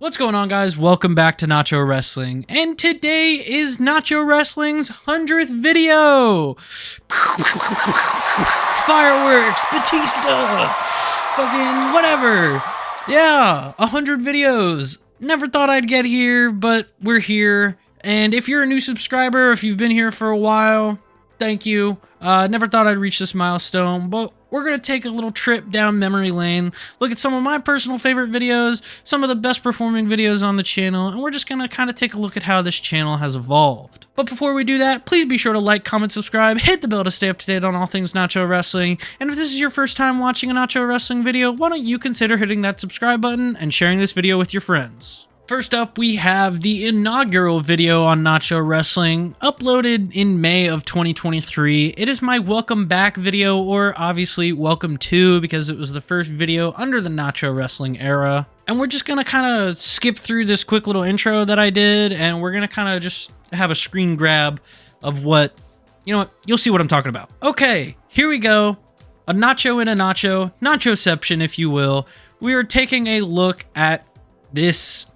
What's going on, guys? Welcome back to Nacho Wrestling, and today is Nacho Wrestling's 100th video! Fireworks, Batista, fucking whatever. Yeah, 100 videos. Never thought I'd get here, but we're here. And if you're a new subscriber, if you've been here for a while, thank you. Never thought I'd reach this milestone, but we're going to take a little trip down memory lane, look at some of my personal favorite videos, some of the best performing videos on the channel, and we're just going to kind of take a look at how this channel has evolved. But before we do that, please be sure to like, comment, subscribe, hit the bell to stay up to date on all things Nacho Wrestling, and if this is your first time watching a Nacho Wrestling video, why don't you consider hitting that subscribe button and sharing this video with your friends. First up, we have the inaugural video on Nacho Wrestling, uploaded in May of 2023. It is my welcome back video, or obviously welcome to, because it was the first video under the Nacho Wrestling era. And we're just gonna kind of skip through this quick little intro that I did, and we're gonna kind of just have a screen grab of what, you know what, you'll see what I'm talking about. Okay, here we go. A nacho in a nacho, nachoception if you will. We are taking a look at this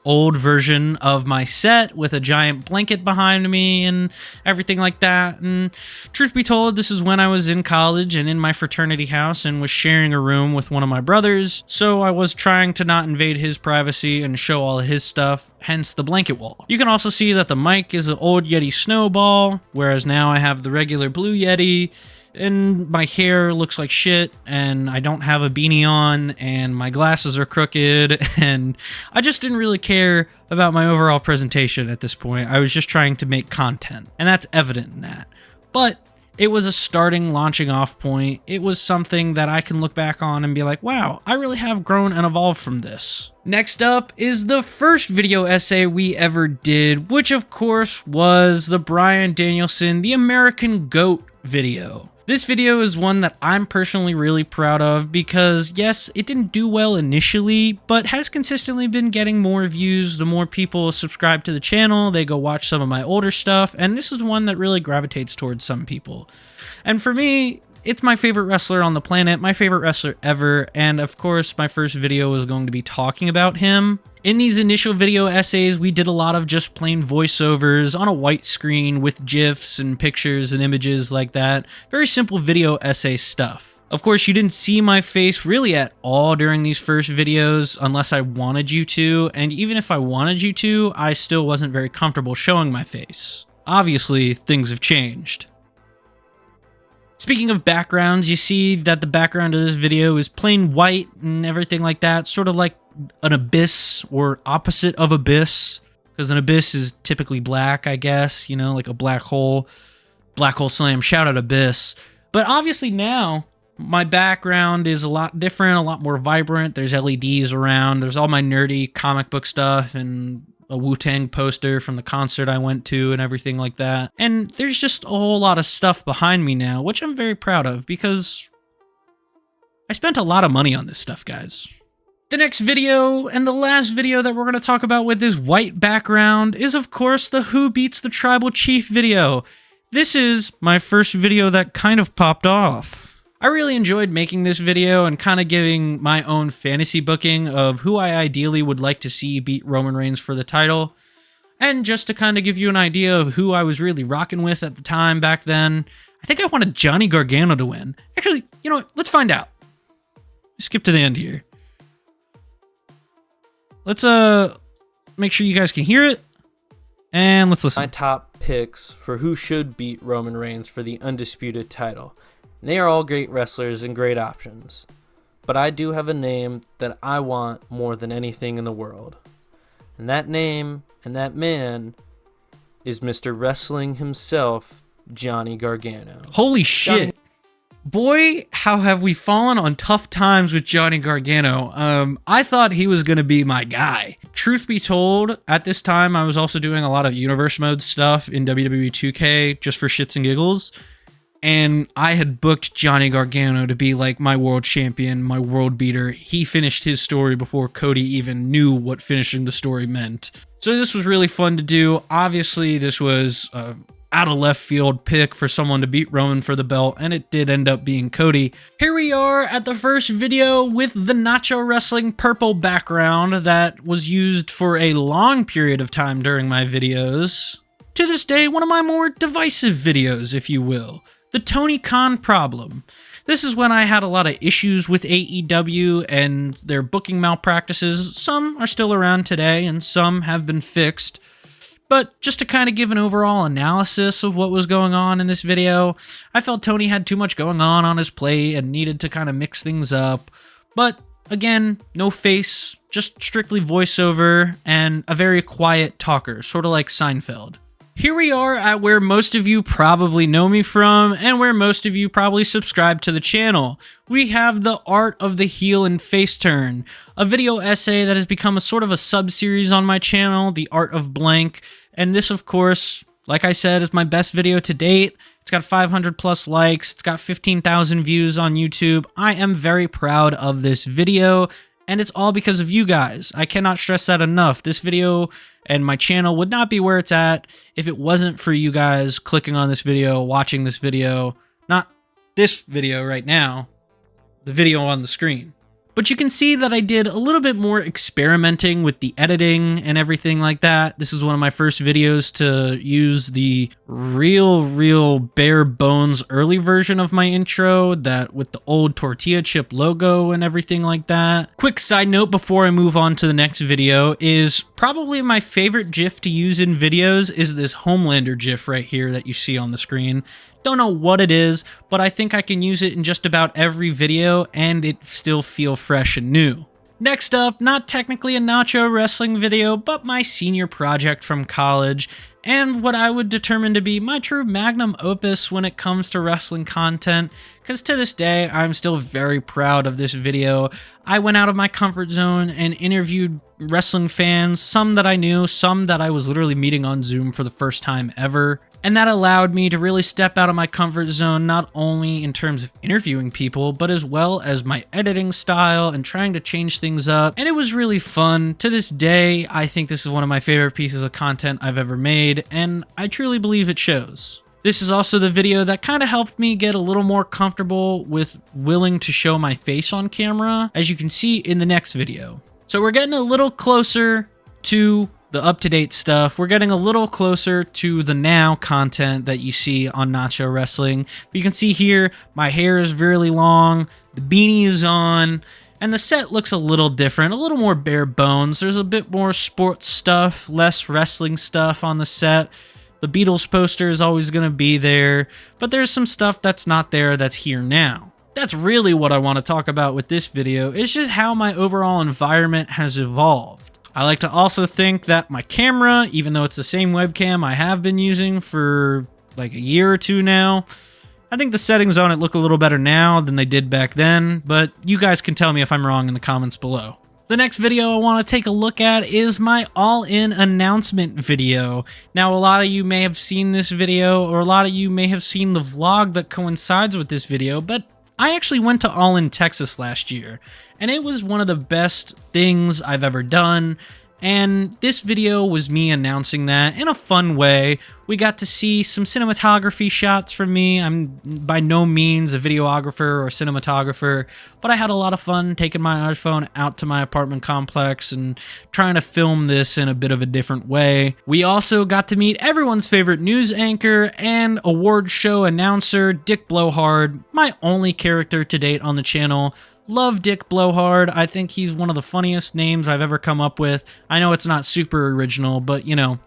old version of my set with a giant blanket behind me and everything like that. And truth be told, this is when I was in college and in my fraternity house and was sharing a room with one of my brothers, so I was trying to not invade his privacy and show all of his stuff, hence the blanket wall. You can also see that the mic is an old Yeti Snowball, whereas now I have the regular Blue Yeti, and my hair looks like shit, and I don't have a beanie on, and my glasses are crooked, and I just didn't really care about my overall presentation at this point. I was just trying to make content, and that's evident in that. But it was a starting, launching off point. It was something that I can look back on and be like, wow, I really have grown and evolved from this. Next up is the first video essay we ever did, which of course was the Bryan Danielson, the American GOAT video. This video is one that I'm personally really proud of because, yes, it didn't do well initially, but has consistently been getting more views. The more people subscribe to the channel, they go watch some of my older stuff, and this is one that really gravitates towards some people. And for me, it's my favorite wrestler on the planet, my favorite wrestler ever, and of course, my first video was going to be talking about him. In these initial video essays, we did a lot of just plain voiceovers on a white screen with GIFs and pictures and images like that. Very simple video essay stuff. Of course, you didn't see my face really at all during these first videos unless I wanted you to, and even if I wanted you to, I still wasn't very comfortable showing my face. Obviously, things have changed. Speaking of backgrounds, you see that the background of this video is plain white and everything like that, sort of like an abyss or opposite of abyss, because an abyss is typically black, I guess, you know, like a black hole slam, shout out abyss. But obviously now my background is a lot different, a lot more vibrant. There's LEDs around, there's all my nerdy comic book stuff and a Wu-Tang poster from the concert I went to and everything like that. And there's just a whole lot of stuff behind me now, which I'm very proud of because I spent a lot of money on this stuff, guys. The next video and the last video that we're going to talk about with this white background is, of course, the Who Beats the Tribal Chief video. This is my first video that kind of popped off. I really enjoyed making this video and kind of giving my own fantasy booking of who I ideally would like to see beat Roman Reigns for the title. And just to kind of give you an idea of who I was really rocking with at the time back then, I think I wanted Johnny Gargano to win. Actually, you know what? Let's find out. Skip to the end here. Let's make sure you guys can hear it, and let's listen. My top picks for who should beat Roman Reigns for the undisputed title. And they are all great wrestlers and great options. But I do have a name that I want more than anything in the world. And that name and that man is Mr. Wrestling himself, Johnny Gargano. Holy shit. Boy, how have we fallen on tough times with Johnny Gargano. I thought he was going to be my guy. Truth be told, at this time, I was also doing a lot of universe mode stuff in WWE 2K just for shits and giggles. And I had booked Johnny Gargano to be like my world champion, my world beater. He finished his story before Cody even knew what finishing the story meant. So this was really fun to do. Obviously, this was out of left field pick for someone to beat Roman for the belt, and it did end up being Cody. Here we are at the first video with the Nacho Wrestling purple background that was used for a long period of time during my videos. To this day, one of my more divisive videos, if you will. The Tony Khan problem. This is when I had a lot of issues with AEW and their booking malpractices. Some are still around today and some have been fixed. But just to kind of give an overall analysis of what was going on in this video, I felt Tony had too much going on his plate and needed to kind of mix things up. But again, no face, just strictly voiceover and a very quiet talker, sort of like Seinfeld. Here we are at where most of you probably know me from and where most of you probably subscribe to the channel. We have the Art of the Heel and Face Turn, a video essay that has become a sort of a sub-series on my channel, The Art of Blank. And this, of course, like I said, is my best video to date. It's got 500 plus likes. It's got 15,000 views on YouTube. I am very proud of this video, and it's all because of you guys. I cannot stress that enough. This video and my channel would not be where it's at if it wasn't for you guys clicking on this video, watching this video. Not this video right now, the video on the screen. But you can see that I did a little bit more experimenting with the editing and everything like that. This is one of my first videos to use the real bare bones early version of my intro, that with the old tortilla chip logo and everything like that. Quick side note before I move on to the next video is probably my favorite GIF to use in videos is this Homelander GIF right here that you see on the screen. Don't know what it is, but I think I can use it in just about every video and it still feel fresh and new. Next up, not technically a Nacho Wrestling video, but my senior project from college, and what I would determine to be my true magnum opus when it comes to wrestling content, because to this day, I'm still very proud of this video. I went out of my comfort zone and interviewed wrestling fans, some that I knew, some that I was literally meeting on Zoom for the first time ever. And that allowed me to really step out of my comfort zone, not only in terms of interviewing people, but as well as my editing style and trying to change things up. And it was really fun. To this day, I think this is one of my favorite pieces of content I've ever made, and I truly believe it shows. This is also the video that kind of helped me get a little more comfortable with willing to show my face on camera, as you can see in the next video. So we're getting a little closer to the up-to-date stuff. We're getting a little closer to the now content that you see on Nacho Wrestling. But you can see here, my hair is really long, the beanie is on, and the set looks a little different, a little more bare bones. There's a bit more sports stuff, less wrestling stuff on the set. The Beatles poster is always going to be there, but there's some stuff that's not there that's here now. That's really what I want to talk about with this video, is just how my overall environment has evolved. I like to also think that my camera, even though it's the same webcam I have been using for like a year or two now, I think the settings on it look a little better now than they did back then, but you guys can tell me if I'm wrong in the comments below. The next video I want to take a look at is my all-in announcement video. Now, a lot of you may have seen this video, or a lot of you may have seen the vlog that coincides with this video, but I actually went to All In Texas last year, and it was one of the best things I've ever done, and this video was me announcing that in a fun way. We got to see some cinematography shots from me. I'm by no means a videographer or cinematographer, but I had a lot of fun taking my iPhone out to my apartment complex and trying to film this in a bit of a different way. We also got to meet everyone's favorite news anchor and award show announcer, Dick Blowhard, my only character to date on the channel. Love Dick Blowhard. I think he's one of the funniest names I've ever come up with. I know it's not super original, but you know,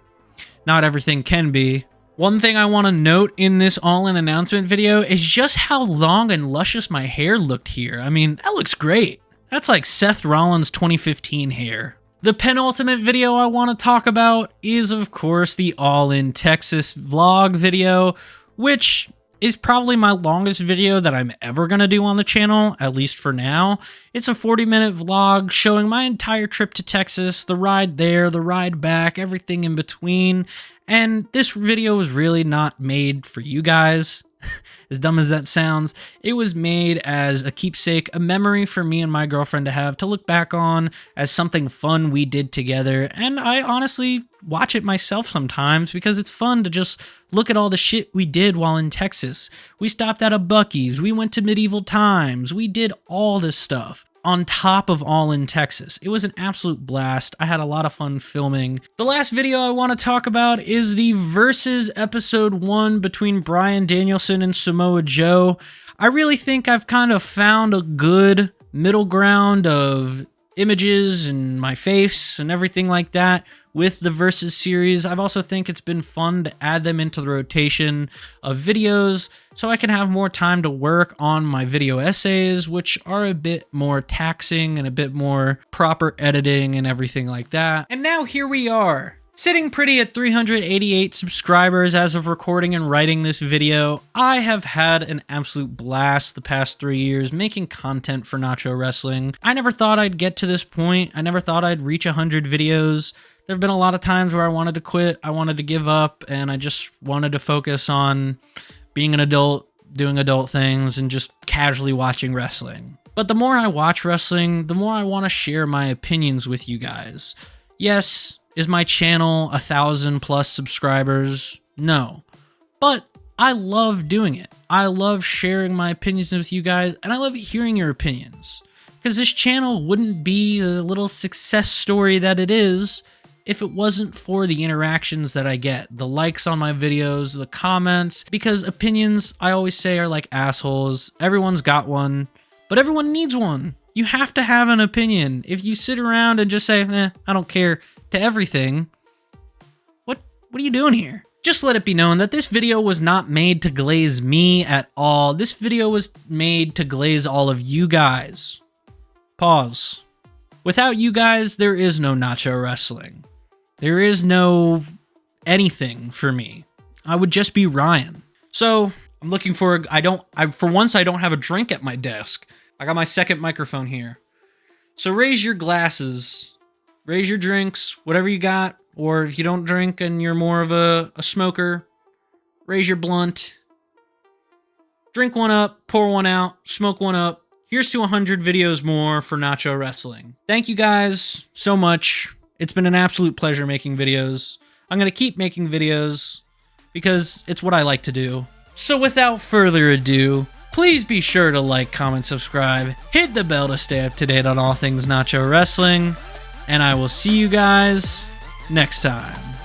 not everything can be. One thing I want to note in this all-in announcement video is just how long and luscious my hair looked here. I mean, that looks great. That's like Seth Rollins' 2015 hair. The penultimate video I want to talk about is, of course, the All In Texas vlog video, which is probably my longest video that I'm ever going to do on the channel, at least for now. It's a 40-minute vlog showing my entire trip to Texas, the ride there, the ride back, everything in between. And this video was really not made for you guys. as dumb as that sounds, it was made as a keepsake, a memory for me and my girlfriend to have, to look back on as something fun we did together. And I honestly watch it myself sometimes because it's fun to just look at all the shit we did while in Texas. We stopped at a Buc-ee's, we went to Medieval Times, we did all this stuff on top of all in Texas. It was an absolute blast. I had a lot of fun filming. The last video I want to talk about is the Versus episode 1 between Bryan Danielson and Samoa Joe. I really think I've kind of found a good middle ground of images and my face and everything like that with the Versus series. I've also think it's been fun to add them into the rotation of videos so I can have more time to work on my video essays, which are a bit more taxing and a bit more proper editing and everything like that. And now here we are, sitting pretty at 388 subscribers as of recording and writing this video. I have had an absolute blast the past 3 years making content for Nacho Wrestling. I never thought I'd get to this point. I never thought I'd reach 100 videos. There have been a lot of times where I wanted to quit, I wanted to give up, and I just wanted to focus on being an adult, doing adult things, and just casually watching wrestling. But the more I watch wrestling, the more I want to share my opinions with you guys. Yes, is my channel 1,000+ subscribers? No. But I love doing it. I love sharing my opinions with you guys, and I love hearing your opinions. Because this channel wouldn't be the little success story that it is if it wasn't for the interactions that I get, the likes on my videos, the comments, because opinions, I always say, are like assholes. Everyone's got one, but everyone needs one. You have to have an opinion. If you sit around and just say, I don't care to everything, what are you doing here? Just let it be known that this video was not made to glaze me at all. This video was made to glaze all of you guys. Pause. Without you guys, there is no Nacho Wrestling. There is no anything for me. I would just be Ryan. So I'm looking for, for once I don't have a drink at my desk. I got my second microphone here. So raise your glasses, raise your drinks, whatever you got. Or if you don't drink and you're more of a smoker, raise your blunt. Drink one up, pour one out, smoke one up. Here's to 100 videos more for Nacho Wrestling. Thank you guys so much. It's been an absolute pleasure making videos. I'm going to keep making videos because it's what I like to do. So without further ado, please be sure to like, comment, subscribe, hit the bell to stay up to date on all things Nacho Wrestling, and I will see you guys next time.